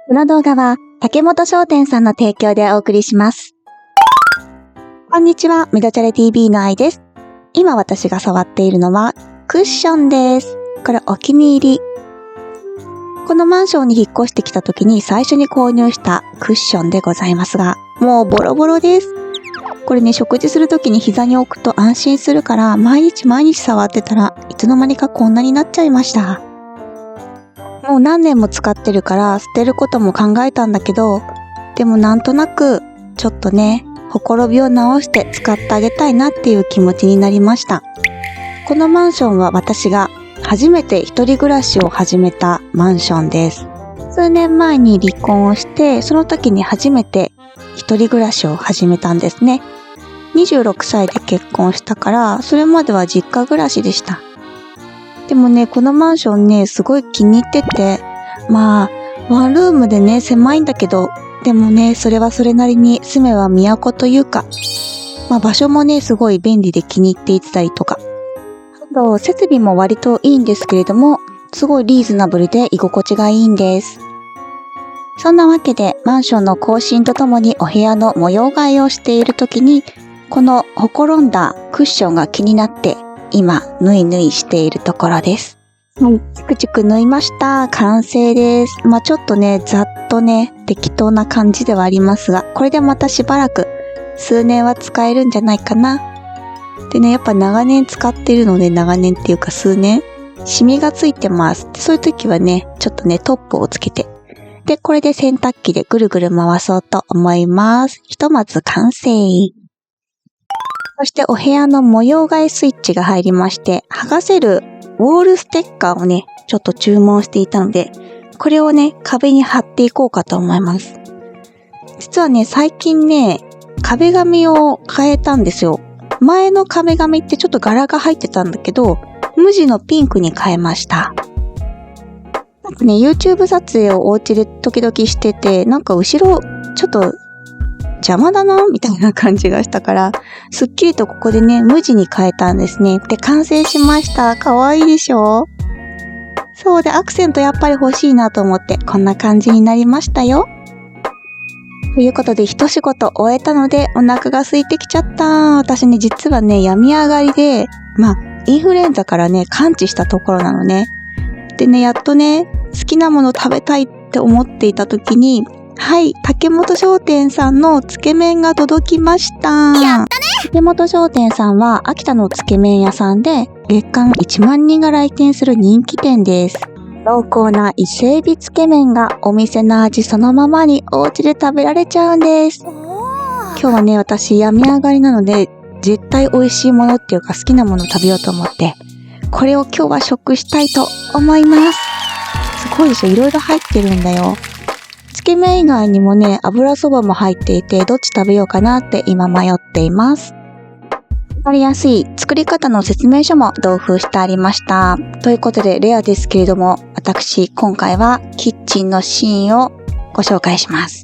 この動画は竹本商店さんの提供でお送りします。こんにちは、ミドチャレ TV の愛です。今私が触っているのはクッションです。これお気に入り。このマンションに引っ越してきた時に最初に購入したクッションでございますが、もうボロボロです。これね、食事する時に膝に置くと安心するから毎日触ってたらいつの間にかこんなになっちゃいました。もう何年も使ってるから捨てることも考えたんだけど、でもなんとなくちょっとね、ほころびを直して使ってあげたいなっていう気持ちになりました。このマンションは私が初めて一人暮らしを始めたマンションです。数年前に離婚をして、その時に初めて一人暮らしを始めたんですね。26歳で結婚したから、それまでは実家暮らしでした。でもね、このマンションね、すごい気に入ってて、ワンルームでね、狭いんだけど、でもね、それはそれなりに住めば都というか、場所もね、すごい便利で気に入っていたりとか。あと、設備も割といいんですけれども、すごいリーズナブルで居心地がいいんです。そんなわけで、マンションの更新とともにお部屋の模様替えをしている時に、このほころんだクッションが気になって、今、縫いしているところです。はい、チクチク縫いました。完成です。ちょっとね、ざっとね、適当な感じではありますが、これでまたしばらく、数年は使えるんじゃないかな。でね、やっぱ長年使ってるので、長年っていうか数年、シミがついてます。そういう時はね、ちょっとね、トップをつけて。で、これで洗濯機でぐるぐる回そうと思います。ひとまず完成。そしてお部屋の模様替えスイッチが入りまして、剥がせるウォールステッカーをね、ちょっと注文していたので、これをね、壁に貼っていこうかと思います。実はね、最近ね、壁紙を変えたんですよ。前の壁紙ってちょっと柄が入ってたんだけど、無地のピンクに変えました。なんかね、YouTube 撮影をお家で時々してて、なんか後ろ、ちょっと、邪魔だなみたいな感じがしたから、すっきりとここでね、無地に変えたんですね。で、完成しました。かわいいでしょ？そうで、アクセントやっぱり欲しいなと思って、こんな感じになりましたよ。ということで、一仕事終えたので、お腹が空いてきちゃった。私ね、実はね、病み上がりで、インフルエンザからね、完治したところなのね。でね、やっとね、好きなもの食べたいって思っていた時に、はい、竹本商店さんのつけ麺が届きました。やったね！竹本商店さんは秋田のつけ麺屋さんで月間1万人が来店する人気店です。濃厚な伊勢海老つけ麺がお店の味そのままにお家で食べられちゃうんです。今日はね、私病み上がりなので絶対美味しいものっていうか好きなものを食べようと思って、これを今日は食したいと思います。すごいでしょ、いろいろ入ってるんだよ。つけ麺以外にもね、油そばも入っていて、どっち食べようかなって今迷っています。わかりやすい作り方の説明書も同封してありました。ということでレアですけれども、私今回はキッチンのシーンをご紹介します。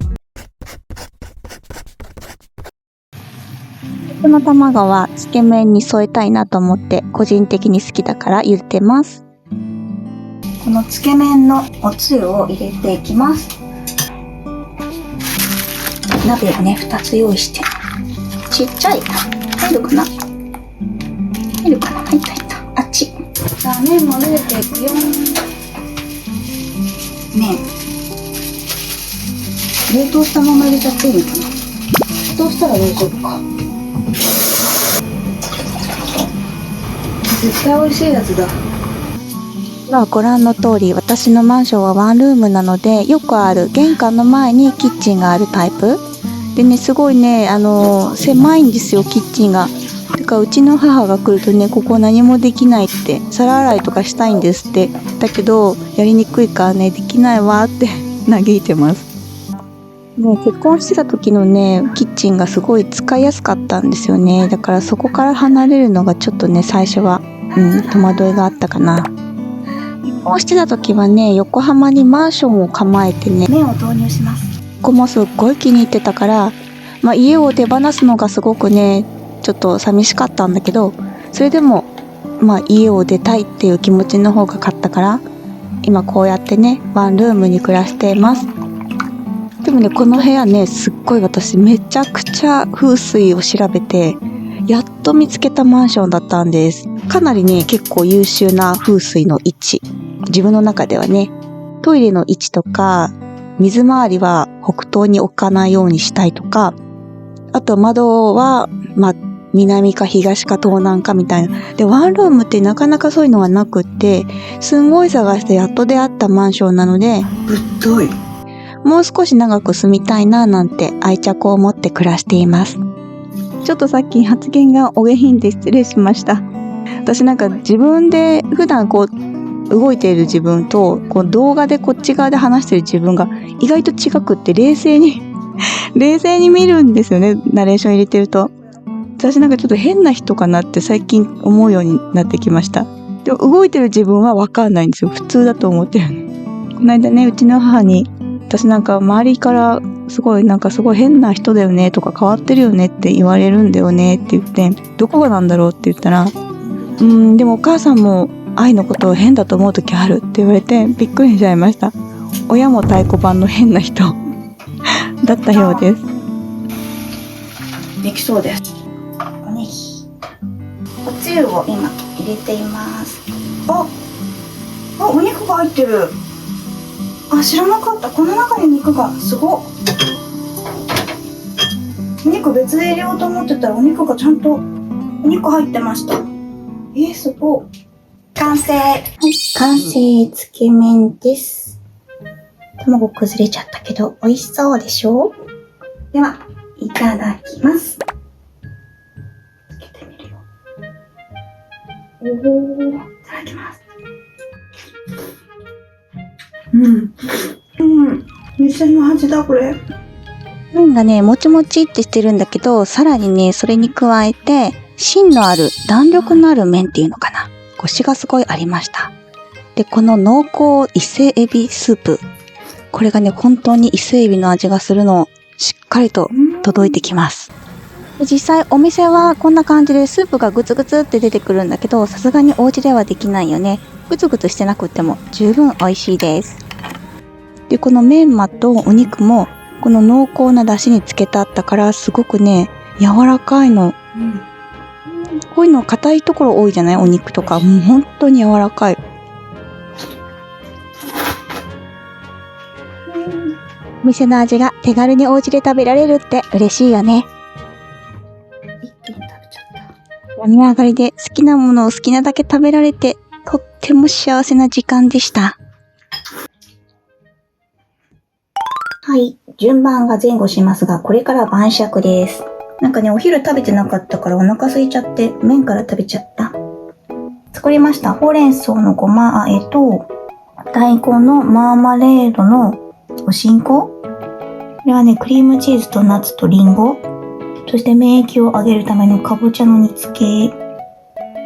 この卵はつけ麺に添えたいなと思って個人的に好きだから茹でてます。このつけ麺のおつゆを入れていきます。鍋をね、2つ用意して。ちっちゃい。入るかな？入るかな？入った。あっち。じゃあ麺も茹でていくよ。麺。冷凍したまま入れちゃっていいのかな？冷凍したら大丈夫か。絶対美味しいやつだ。ご覧の通り、私のマンションはワンルームなので、よくある玄関の前にキッチンがあるタイプでね、すごいね、狭いんですよ、キッチンが。てか、うちの母が来るとね、ここ何もできないって、皿洗いとかしたいんですって。だけど、やりにくいからね、できないわって嘆いてます。ね、結婚してた時のね、キッチンがすごい使いやすかったんですよね。だからそこから離れるのがちょっとね、最初は、戸惑いがあったかな。結婚してた時はね、横浜にマンションを構えてね、麺を投入します。ここもすっごい気に入ってたから、家を手放すのがすごくね、ちょっと寂しかったんだけど、それでも、家を出たいっていう気持ちの方が勝ったから、今こうやってね、ワンルームに暮らしています。もね、この部屋ね、すっごい私めちゃくちゃ風水を調べて、やっと見つけたマンションだったんです。かなりね、結構優秀な風水の位置。自分の中ではね、トイレの位置とか、水回りは北東に置かないようにしたいとか、あと窓は、南か東か東南かみたいな。で、ワンルームってなかなかそういうのがなくって、すんごい探してやっと出会ったマンションなので、ぶっとい。もう少し長く住みたいななんて愛着を持って暮らしています。ちょっとさっき発言がお下品で失礼しました。私なんか自分で普段動いている自分と動画でこっち側で話している自分が意外と違くって冷静に見るんですよね、ナレーション入れてると。私なんかちょっと変な人かなって最近思うようになってきました。でも動いてる自分はわかんないんですよ。普通だと思ってる。この間ね、うちの母に私なんか周りからすごい変な人だよねとか変わってるよねって言われるんだよねって言って、どこがなんだろうって言ったら、でもお母さんも愛のことを変だと思う時あるって言われてびっくりしちゃいました。親も太鼓判の変な人だったようです。できそうです。おネギ。おつゆを今入れています。あ、お肉が入ってる。あ、知らなかった。この中に肉が、すごっ。お肉別で入れようと思ってたらお肉がちゃんとお肉入ってました。すごっ。完成。はい、完成つけ麺です。卵崩れちゃったけど美味しそうでしょ？では、いただきます。つけてみるよ。いただきます。店の味だこれ。麺がね、もちもちってしてるんだけど、さらにね、それに加えて、芯のある、弾力のある麺っていうのかな。コシがすごいありました。で、この濃厚伊勢エビスープ。これがね、本当に伊勢エビの味がするの、しっかりと届いてきます。で実際お店はこんな感じでスープがグツグツって出てくるんだけど、さすがにお家ではできないよね。グツグツしてなくっても十分美味しいです。で、このメンマとお肉もこの濃厚な出汁につけてあったからすごくね、柔らかいの。こういうの硬いところ多いじゃない？お肉とか。もう本当に柔らかい。お店の味が手軽にお家で食べられるって嬉しいよね。一気に食べちゃった。病み上がりで好きなものを好きなだけ食べられて、とっても幸せな時間でした。はい、順番が前後しますが、これから晩酌です。なんかね、お昼食べてなかったからお腹空いちゃって麺から食べちゃった。作りました。ほうれん草のごま和えと大根のマーマレードのおしんこ。これはね、クリームチーズとナッツとリンゴ。そして免疫を上げるためのかぼちゃの煮付け。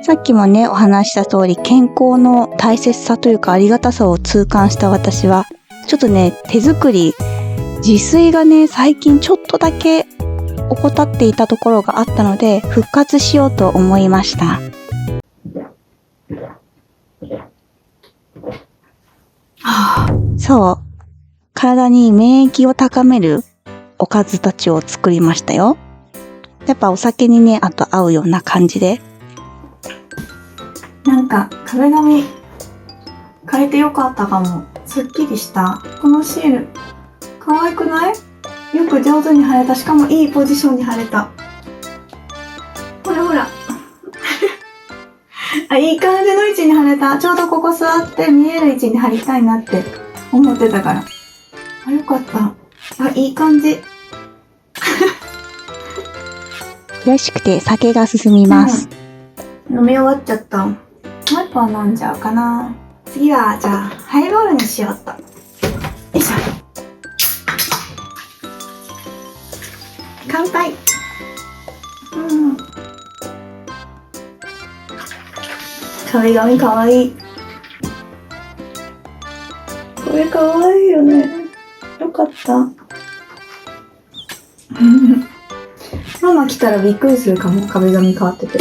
さっきもね、お話した通り健康の大切さというかありがたさを痛感した私は、ちょっとね、手作り、自炊がね、最近ちょっとだけ怠っていたところがあったので、復活しようと思いました。そう。体に免疫を高めるおかずたちを作りましたよ。やっぱお酒にね、あと合うような感じで。なんか壁紙変えてよかったかも。すっきりした。このシール可愛くない？よく上手に貼れた。しかもいいポジションに貼れた。ほらほらあ、いい感じの位置に貼れた。ちょうどここ座って見える位置に貼りたいなって思ってたから。あ、よかった。あ、いい感じ。嬉しくて酒が進みます。飲み終わっちゃった。もう一本飲んじゃおうかな。次は、じゃあ、ハイボールにしようっと。よいしょ。乾杯。壁紙かわいい。これかわいいよね。よかった。ママ来たらびっくりするかも。壁紙変わってて。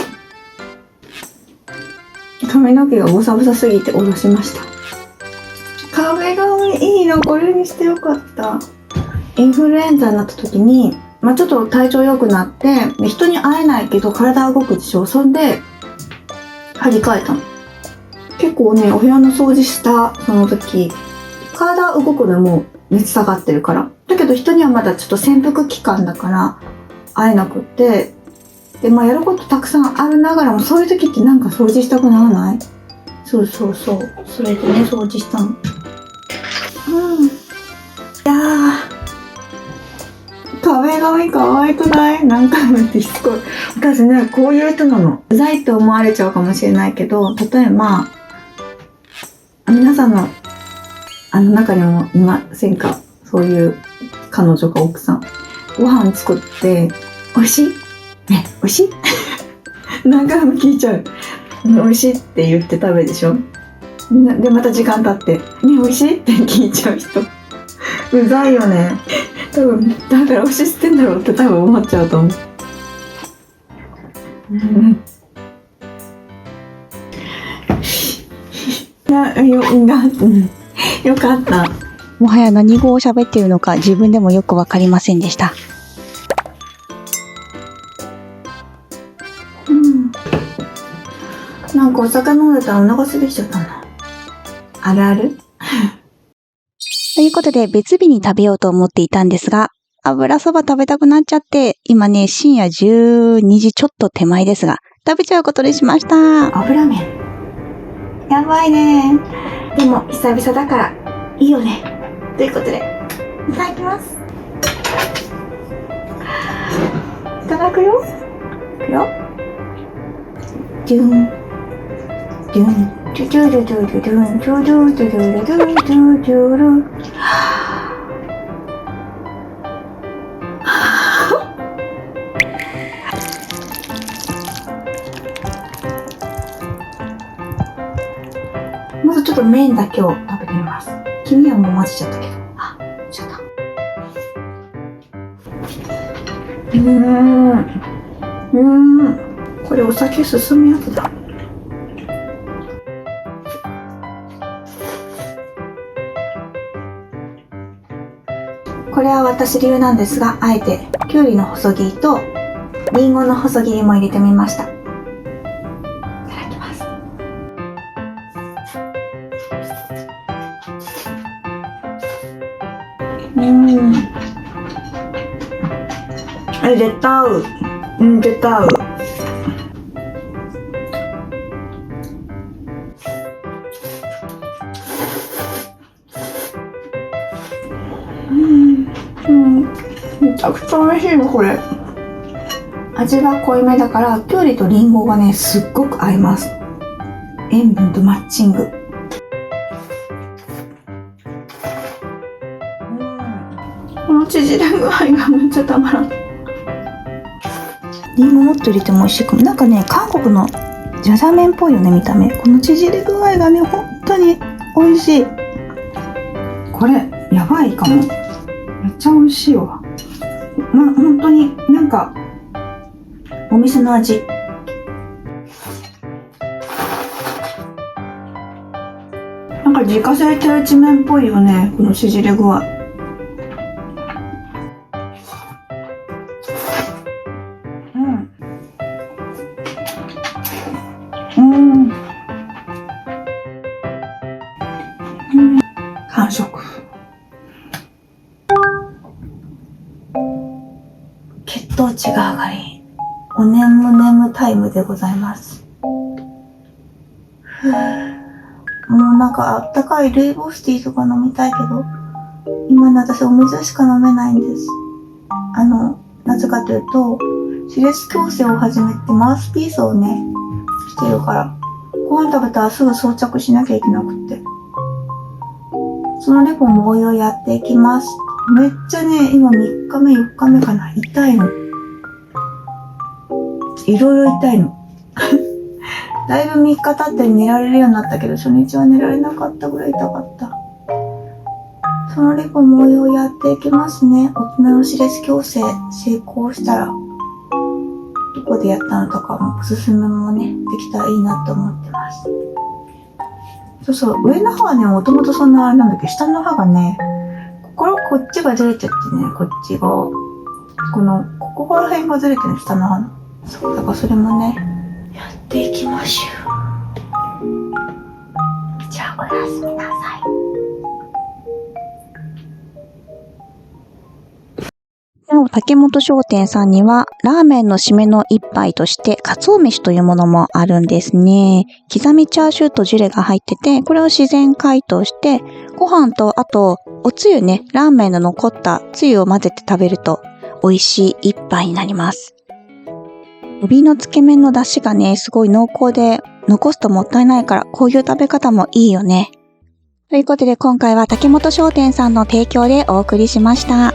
髪の毛がボサボサすぎて下ろしました。壁紙いいの、これにしてよかった。インフルエンザになった時に、ちょっと体調良くなって、で人に会えないけど体動くでしょ。そんで、張り替えたの。結構ね、お部屋の掃除した、その時、体動くのも熱下がってるから。だけど人にはまだちょっと潜伏期間だから会えなくって、で、やることたくさんあるながらも、そういう時ってなんか掃除したくならない？そう。それでね、掃除したの。いやー、壁紙可愛くない？何回も言ってしつこい。私ね、こういう人なの。うざいって思われちゃうかもしれないけど、例えば、皆さんの、中にもいませんか？そういう彼女か奥さん。ご飯作って、美味しい？ね、美味しい？何回も聞いちゃう。美味しいって言って食べるでしょ？で、また時間経って、ね、美味しい？って聞いちゃう人。うざいよね。多分、だから美味しいってんだろうって多分思っちゃうと思う。よかった。もはや何語を喋っているのか自分でもよくわかりませんでした。なんかお酒飲んでたらお腹空いてきちゃったな。あるあるということで別日に食べようと思っていたんですが、油そば食べたくなっちゃって、今ね、深夜12時ちょっと手前ですが、食べちゃうことにしました。油麺。やばいね。でも久々だからいいよね。ということで、いただきます。いただくよ。いくよ。ジュン。ジュン。ジュジュジュジュジュジュン。ジュジュジュジュジュジュジュジュル。まずちょっと麺だけを食べてみます。黄身はもう混ぜちゃったけど。ちょっと。これお酒進むやつだ。これは私流なんですが、あえてきゅうりの細切りとりんごの細切りも入れてみました。いただきます。絶対合う。絶対合う。めちゃくちゃ美味しいのこれ。味は濃いめだからきゅうりとりんごがねすっごく合います。塩分とマッチング。この縮れ具合がめっちゃたまらん。りんごもっと入れても美味しいかも。なんかね、韓国のジャジャ麺っぽいよね、見た目。この縮れ具合がね、本当に美味しい。これやばいかも。めっちゃ美味しいわ。本当になんかお店の味。なんか自家製手打ち麺っぽいよね、この縮れ具合。完食。血糖値が上がり、おねむねむタイムでございます。もうなんかあったかいルイボスティーとか飲みたいけど、今ね私お水しか飲めないんです。なぜかというと、歯列矯正を始めてマウスピースをね、してるから、ご飯食べたらすぐ装着しなきゃいけなくって。そのレポも応用やっていきます。めっちゃね、今3日目、4日目かな。痛いの。いろいろ痛いの。だいぶ3日経って寝られるようになったけど、初日は寝られなかったぐらい痛かった。そのレポも応用やっていきますね。大人の歯列矯正成功したら、どこでやったのとかもおすすめもね、できたらいいなと思ってます。そう、上の歯はね、もともとそんなあれなんだけど、下の歯がね、ここっちがずれちゃってね、こっちが。ここら辺がずれてる、下の歯の。そう、だからそれもね、やっていきましょう。じゃあ、おやすみなさい。なお、竹本商店さんには、ラーメンの締めの一杯として、かつお飯というものもあるんですね。刻みチャーシューとジュレが入ってて、これを自然解凍して、ご飯と、あと、おつゆね、ラーメンの残ったつゆを混ぜて食べると、美味しい一杯になります。エビのつけ麺の出汁がね、すごい濃厚で、残すともったいないから、こういう食べ方もいいよね。ということで、今回は竹本商店さんの提供でお送りしました。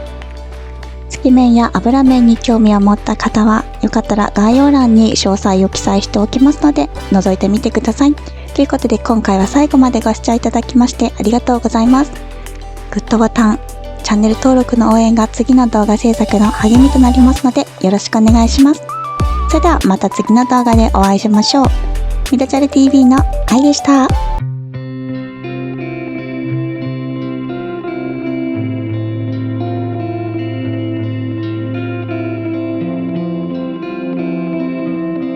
つけ麺や油麺に興味を持った方は、よかったら概要欄に詳細を記載しておきますので、覗いてみてください。ということで、今回は最後までご視聴いただきましてありがとうございます。グッドボタン、チャンネル登録の応援が次の動画制作の励みとなりますので、よろしくお願いします。それではまた次の動画でお会いしましょう。みどちゃる TV の愛でした。